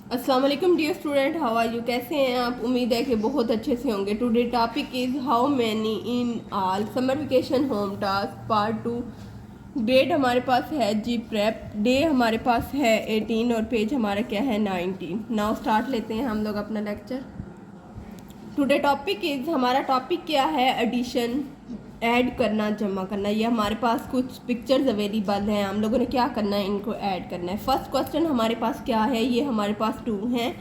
अस्सलाम वालेकुम dear student, how are you? कैसे हैं आप? उम्मीद है कि बहुत अच्छे से होंगे। Today topic is how many in all summer vacation home task part 2। Date हमारे पास है जी प्रेप, डे हमारे पास है 18 और पेज हमारा क्या है 19। नाउ स्टार्ट लेते हैं हम लोग अपना लेक्चर। टुडे टॉपिक इज़, हमारा टॉपिक क्या है? एडिशन, ऐड करना, जमा करना। ये हमारे पास कुछ पिक्चर्स अवेलेबल हैं, हम लोगों ने क्या करना है, इनको ऐड करना है। फर्स्ट क्वेश्चन हमारे पास क्या है? ये हमारे पास 2 हैं,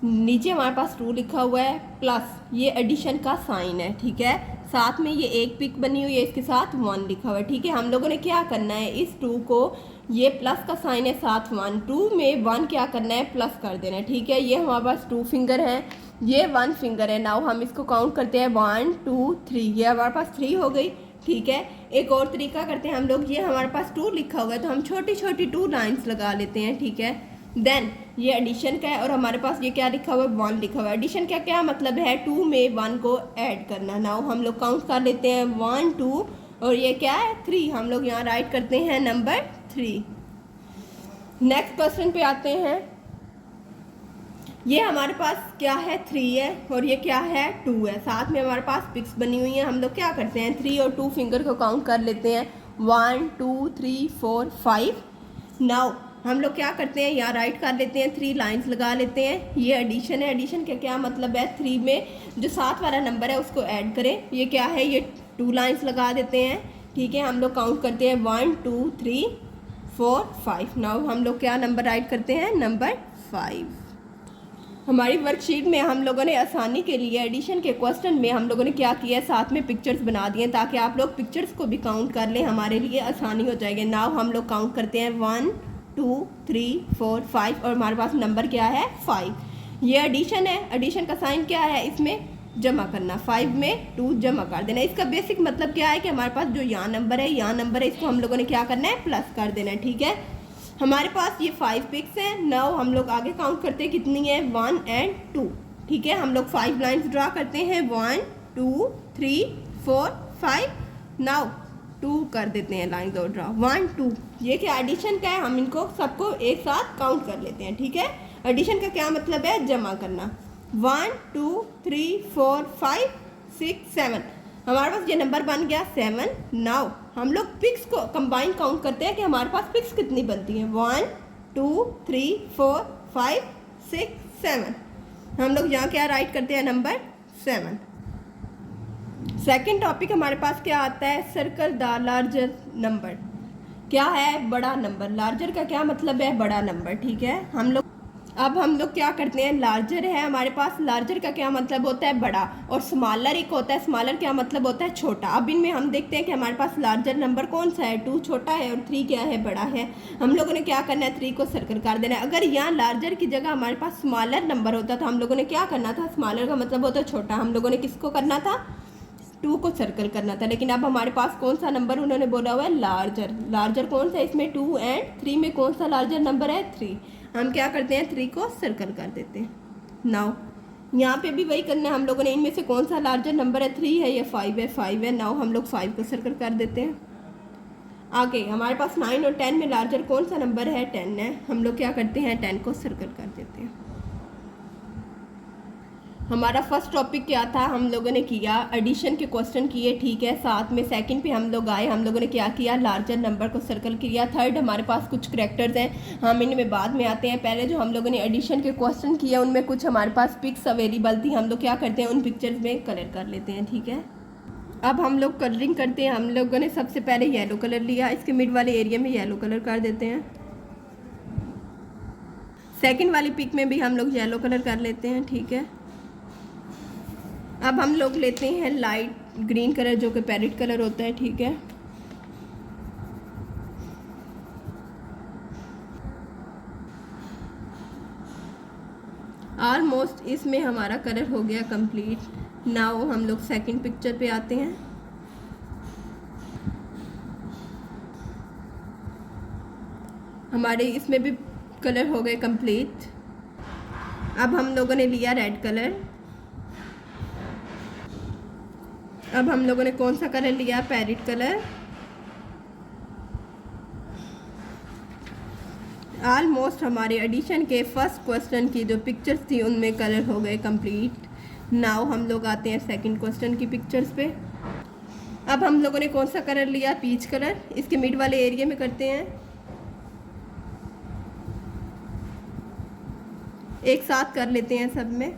नीचे हमारे पास 2 लिखा हुआ है, प्लस ये एडिशन का साइन है, ठीक है। साथ में ये एक पिक बनी हुई है, इसके साथ 1 लिखा हुआ है, ठीक है। हम लोगों ने क्या करना है, इस 2 को, ये प्लस का साइन है साथ 1, 2 में 1 क्या करना है, प्लस कर देना है, ठीक है। ये हमारे पास 2 फिंगर हैं, ये 1 फिंगर है। नाउ हम इसको काउंट करते हैं 1 2 3, ये हमारे पास 3 हो गई, ठीक है। एक और तरीका करते हैं हम लोग, ये हमारे पास 2 लिखा हुआ है तो हम छोटी छोटी 2 लाइन्स लगा लेते हैं, ठीक है। देन ये एडिशन का है और हमारे पास ये क्या लिखा हुआ है, 1 लिखा हुआ है। एडिशन का क्या मतलब है, 2 में 1 को ऐड करना। नाउ हम लोग काउंट कर लेते हैं 1 2 और ये क्या है 3, हम लोग यहाँ राइट करते हैं नंबर 3। नेक्स्ट क्वेश्चन पे आते हैं। ये हमारे पास क्या है, 3 है और ये क्या है, 2 है। साथ में हमारे पास पिक्स बनी हुई हैं, हम लोग क्या करते हैं 3 और 2 फिंगर को काउंट कर लेते हैं 1 2 3 4 5। नाउ हम लोग क्या करते हैं, यहाँ राइट कर लेते हैं, 3 लाइंस लगा लेते हैं। ये एडिशन है, एडिशन का क्या मतलब है, 3 में जो साथ वाला नंबर है उसको ऐड करें। ये क्या है, ये 2 लाइंस लगा देते हैं, ठीक है। हम लोग काउंट करते हैं 1 2 3 4 5। नाउ हम लोग क्या नंबर राइट करते हैं, नंबर 5। हमारी वर्कशीट में हम लोगों ने आसानी के लिए एडिशन के क्वेश्चन में हम लोगों ने क्या किया है, साथ में पिक्चर्स बना दिए ताकि आप लोग पिक्चर्स को भी काउंट कर लें, हमारे लिए आसानी हो जाएगी। नाउ हम लोग काउंट करते हैं 1 2 3 4 5 और हमारे पास नंबर क्या है, 5। ये एडिशन है, एडिशन का साइन क्या है, इसमें जमा करना, 5 में 2 जमा कर देना। इसका बेसिक मतलब क्या है कि हमारे पास जो यहाँ नंबर है, यहाँ नंबर है, इसको हम लोगों ने क्या करना है, प्लस कर देना है, ठीक है। हमारे पास ये 5 पिक्स हैं। नाउ हम लोग आगे काउंट करते हैं कितनी है, 1 और 2, ठीक है। हम लोग 5 लाइन्स ड्रा करते हैं, 1 2 3 4 5। नाउ 2 कर देते हैं लाइन दो ड्रा, 1 2। ये क्या एडिशन का है, हम इनको सबको एक साथ काउंट कर लेते हैं, ठीक है। एडिशन का क्या मतलब है, जमा करना। 1 2 3 4 5 6 7, हमारे पास ये नंबर बन गया 7। नाउ हम लोग पिक्स को कंबाइन काउंट करते हैं कि हमारे पास पिक्स कितनी बनती हैं, 1 2 3 4 5 6 7। हम लोग यहाँ क्या राइट करते हैं, नंबर 7। सेकंड टॉपिक हमारे पास क्या आता है, सर्कल द लार्जर नंबर। क्या है, बड़ा नंबर। लार्जर का क्या मतलब है, बड़ा नंबर, ठीक है। अब हम लोग क्या करते हैं, लार्जर है हमारे पास, लार्जर का क्या मतलब होता है, बड़ा, और स्मॉलर एक होता है, स्मॉलर क्या मतलब होता है, छोटा। अब इनमें हम देखते हैं कि हमारे पास लार्जर नंबर कौन सा है, 2 छोटा है और 3 क्या है, बड़ा है। हम लोगों ने क्या करना है, 3 को सर्कल कर देना है। अगर यहाँ लार्जर की जगह हमारे पास स्मॉलर नंबर होता तो हम लोगों ने क्या करना था, स्मॉलर का मतलब होता है छोटा, हम लोगों ने किसको करना था, 2 को सर्कल करना था। लेकिन अब हमारे पास कौन सा नंबर उन्होंने बोला हुआ है, लार्जर। लार्जर कौन सा है, इसमें 2 और 3 में कौन सा लार्जर नंबर है, 3। हम क्या करते हैं, 3 को सर्कल कर देते हैं। नाउ यहाँ पे भी वही करना है हम लोगों ने, इनमें से कौन सा लार्जर नंबर है, 3 है या 5 है, 5 है। नाउ हम लोग 5 को सर्कल कर देते हैं। आगे हमारे पास 9 और 10 में लार्जर कौन सा नंबर है, 10 है। हम लोग क्या करते हैं, 10 को सर्कल कर देते हैं। हमारा फर्स्ट टॉपिक क्या था, हम लोगों ने किया एडिशन के क्वेश्चन किए, ठीक है। साथ में सेकंड पे हम लोग आए, हम लोगों ने क्या किया, लार्जर नंबर को सर्कल किया। थर्ड हमारे पास कुछ करैक्टर्स हैं, हम इनमें बाद में आते हैं। पहले जो हम लोगों ने एडिशन के क्वेश्चन किया उनमें कुछ हमारे पास पिक्स अवेलेबल थी, हम लोग क्या करते हैं, उन पिक्चर्स में कलर कर लेते हैं, ठीक है। अब हम लोग कलरिंग करते हैं। हम लोगों ने सबसे पहले येलो कलर लिया, इसके मिड वाले एरिया में येलो कलर कर देते हैं। सेकेंड वाली पिक में भी हम लोग येलो कलर कर लेते हैं, ठीक है। अब हम लोग लेते हैं लाइट ग्रीन कलर जो कि पैरेट कलर होता है, ठीक है। ऑलमोस्ट इसमें हमारा कलर हो गया कंप्लीट। नाउ हम लोग सेकंड पिक्चर पे आते हैं। हमारे इसमें भी कलर हो गए कंप्लीट। अब हम लोगों ने लिया रेड कलर। अब हम लोगों ने कौन सा कलर लिया, पैरेट कलर। ऑलमोस्ट हमारे एडिशन के फर्स्ट क्वेश्चन की जो पिक्चर्स थी उनमें कलर हो गए कंप्लीट। नाउ हम लोग आते हैं सेकंड क्वेश्चन की पिक्चर्स पे। अब हम लोगों ने कौन सा कलर लिया, पीच कलर। इसके मिड वाले एरिया में करते हैं, एक साथ कर लेते हैं सब में।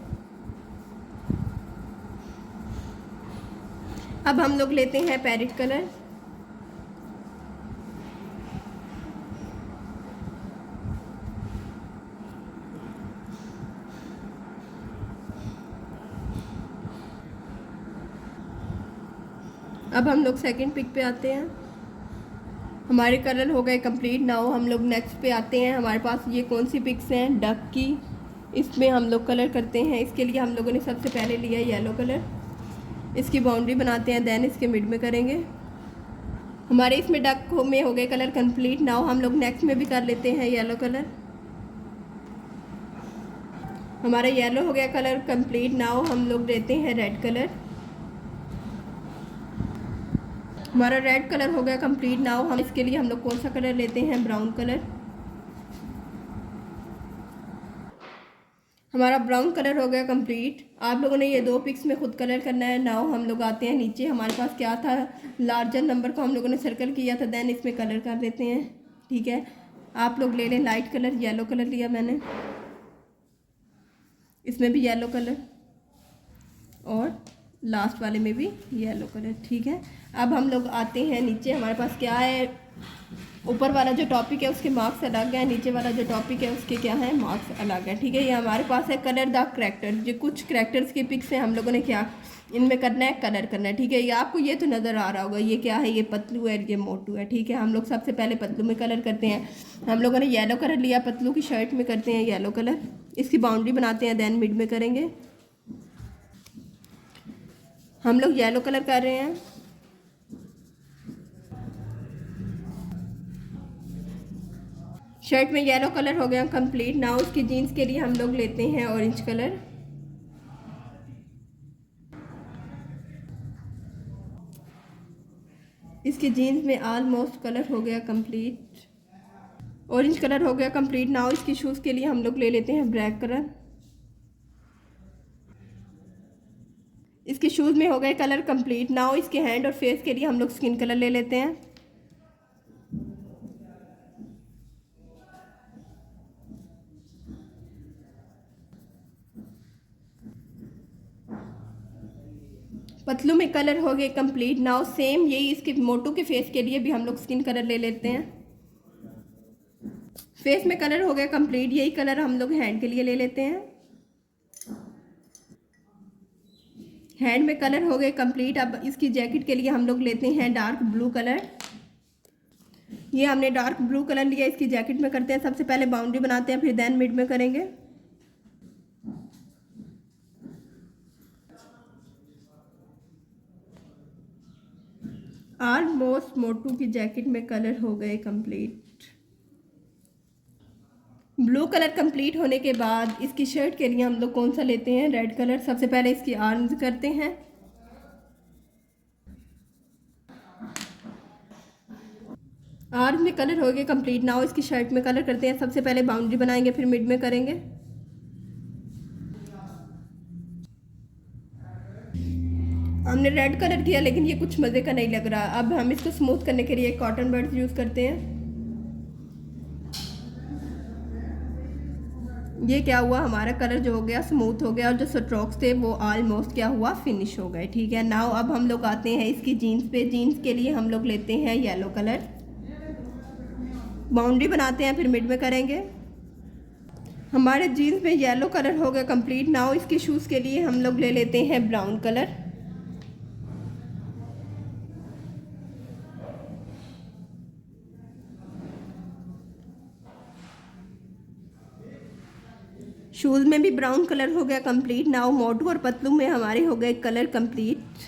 अब हम लोग लेते हैं पैरेट कलर। अब हम लोग सेकंड पिक पे आते हैं, हमारे कलर हो गए कंप्लीट। नाउ हम लोग नेक्स्ट पे आते हैं। हमारे पास ये कौन सी पिक्स हैं, डक की, इसमें हम लोग कलर करते हैं। इसके लिए हम लोगों ने सबसे पहले लिया येलो कलर, इसकी बाउंड्री बनाते हैं, देन इसके मिड में करेंगे। हमारे इसमें डक में हो गए कलर कंप्लीट। नाउ हम लोग नेक्स्ट में भी कर लेते हैं येलो कलर। हमारा येलो हो गया कलर कंप्लीट। नाउ हम लोग लेते हैं रेड कलर, हमारा रेड कलर हो गया कंप्लीट। नाउ हम इसके लिए हम लोग कौन सा कलर लेते हैं, ब्राउन कलर। हमारा ब्राउन कलर हो गया कंप्लीट। आप लोगों ने ये दो पिक्स में खुद कलर करना है। नाउ हम लोग आते हैं नीचे, हमारे पास क्या था, लार्जर नंबर को हम लोगों ने सर्कल किया था, देन इसमें कलर कर लेते हैं। ठीक है, आप लोग ले लें लाइट कलर, येलो कलर लिया मैंने, इसमें भी येलो कलर और लास्ट वाले में भी येलो कलर। ठीक है, अब हम लोग आते हैं नीचे। हमारे पास क्या है, ऊपर वाला जो टॉपिक है उसके मार्क्स अलग हैं, नीचे वाला जो टॉपिक है उसके क्या है, मार्क्स अलग हैं। ठीक है, ये हमारे पास है कलर द करैक्टर। जो कुछ करैक्टर्स की पिक्स हैं, हम लोगों ने क्या इनमें करना है, कलर करना है। ठीक है, ये आपको ये तो नज़र आ रहा होगा, ये क्या है, ये पतलू है, ये मोटू है। ठीक है, हम लोग सबसे पहले पतलू में कलर करते हैं। हम लोगों ने येलो कलर लिया, पतलू की शर्ट में करते हैं येलो कलर, इसकी बाउंड्री बनाते हैं, देन मिड में करेंगे। हम लोग येलो कलर कर रहे हैं। शर्ट में येलो कलर हो गया कंप्लीट। नाउ उसकी जीन्स के लिए हम लोग लेते हैं ऑरेंज कलर। इसकी जीन्स में ऑलमोस्ट कलर हो गया कंप्लीट, ऑरेंज कलर हो गया कंप्लीट। नाउ इसकी शूज़ के लिए हम लोग ले लेते हैं ब्लैक कलर। इसके शूज़ में हो गए कलर कंप्लीट। नाउ इसके हैंड और फेस के लिए हम लोग स्किन कलर ले लेते हैं। पतलू में कलर हो गए कंप्लीट। नाउ सेम यही इसके मोटू के फेस के लिए भी हम लोग स्किन कलर ले लेते हैं। फेस में कलर हो गया कंप्लीट, यही कलर हम लोग हैंड के लिए ले लेते हैं। हैंड में कलर हो गए कंप्लीट। अब इसकी जैकेट के लिए हम लोग लेते हैं डार्क ब्लू कलर। ये हमने डार्क ब्लू कलर लिया, इसकी जैकेट में करते हैं। सबसे पहले बाउंड्री बनाते हैं, फिर देन मिड में करेंगे। ऑलमोस्ट मोटू की जैकेट में कलर हो गए कंप्लीट। ब्लू कलर कंप्लीट होने के बाद इसकी शर्ट के लिए हम लोग कौन सा लेते हैं, रेड कलर। सबसे पहले इसकी आर्म्स करते हैं। आर्म्स में कलर हो गए कंप्लीट। नाउ इसकी शर्ट में कलर करते हैं। सबसे पहले बाउंड्री बनाएंगे, फिर मिड में करेंगे। हमने रेड कलर किया लेकिन ये कुछ मज़े का नहीं लग रहा। अब हम इसको स्मूथ करने के लिए कॉटन बड्स यूज़ करते हैं। ये क्या हुआ, हमारा कलर जो हो गया स्मूथ हो गया और जो स्ट्रोक्स थे वो ऑलमोस्ट क्या हुआ, फिनिश हो गए। ठीक है, नाउ अब हम लोग आते हैं इसकी जीन्स पे। जीन्स के लिए हम लोग लेते हैं येलो कलर, बाउंड्री बनाते हैं, फिर मिड में करेंगे। हमारे जीन्स में येलो कलर हो गया कंप्लीट। नाउ इसके शूज़ के लिए हम लोग ले लेते हैं ब्राउन कलर। शूज़ में भी ब्राउन कलर हो गया कंप्लीट। नाउ मोटू और पतलू में हमारे हो गए कलर कंप्लीट।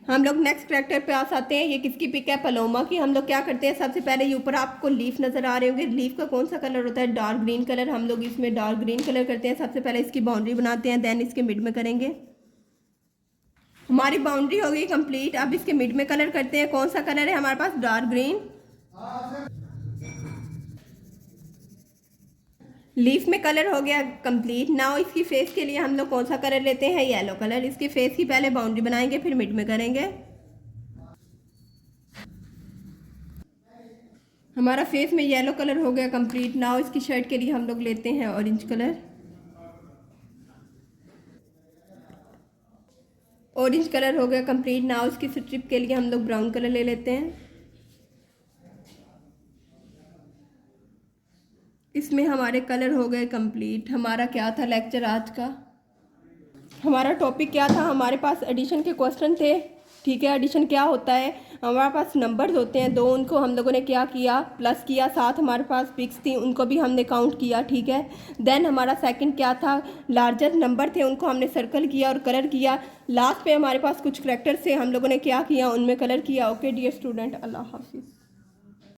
हम लोग नेक्स्ट करैक्टर पे आ आते हैं। ये किसकी पिक है, पलोमा की। हम लोग क्या करते हैं, सबसे पहले ये ऊपर आपको लीफ नज़र आ रहे होंगे। लीफ का कौन सा कलर होता है, डार्क ग्रीन कलर। हम लोग इसमें डार्क ग्रीन कलर करते हैं। सबसे पहले इसकी बाउंड्री बनाते हैं, देन इसके मिड में करेंगे। हमारी बाउंड्री हो गई कंप्लीट। अब इसके मिड में कलर करते हैं। कौन सा कलर है हमारे पास, डार्क ग्रीन। लीफ में कलर हो गया कंप्लीट। नाउ इसकी फेस के लिए हम लोग कौन सा कलर लेते हैं, येलो कलर। इसकी फेस की पहले बाउंड्री बनाएंगे, फिर मिड में करेंगे। हमारा फेस में येलो कलर हो गया कंप्लीट। नाउ इसकी शर्ट के लिए हम लोग लेते हैं ऑरेंज कलर। ऑरेंज कलर हो गया कंप्लीट। नाउ इसकी स्ट्रिप के लिए हम लोग ब्राउन कलर ले लेते हैं। इसमें हमारे कलर हो गए कंप्लीट। हमारा क्या था लेक्चर आज का, हमारा टॉपिक क्या था, हमारे पास एडिशन के क्वेश्चन थे। ठीक है, एडिशन क्या होता है, हमारे पास नंबर्स होते हैं दो, उनको हम लोगों ने क्या किया, प्लस किया। साथ हमारे पास पिक्स थी, उनको भी हमने काउंट किया। ठीक है, देन हमारा सेकंड क्या था, लार्जर नंबर थे, उनको हमने सर्कल किया और कलर किया। लास्ट पे हमारे पास कुछ करेक्टर्स थे, हम लोगों ने क्या किया, उनमें कलर किया। ओके डियर स्टूडेंट, अल्लाह हाफिज़।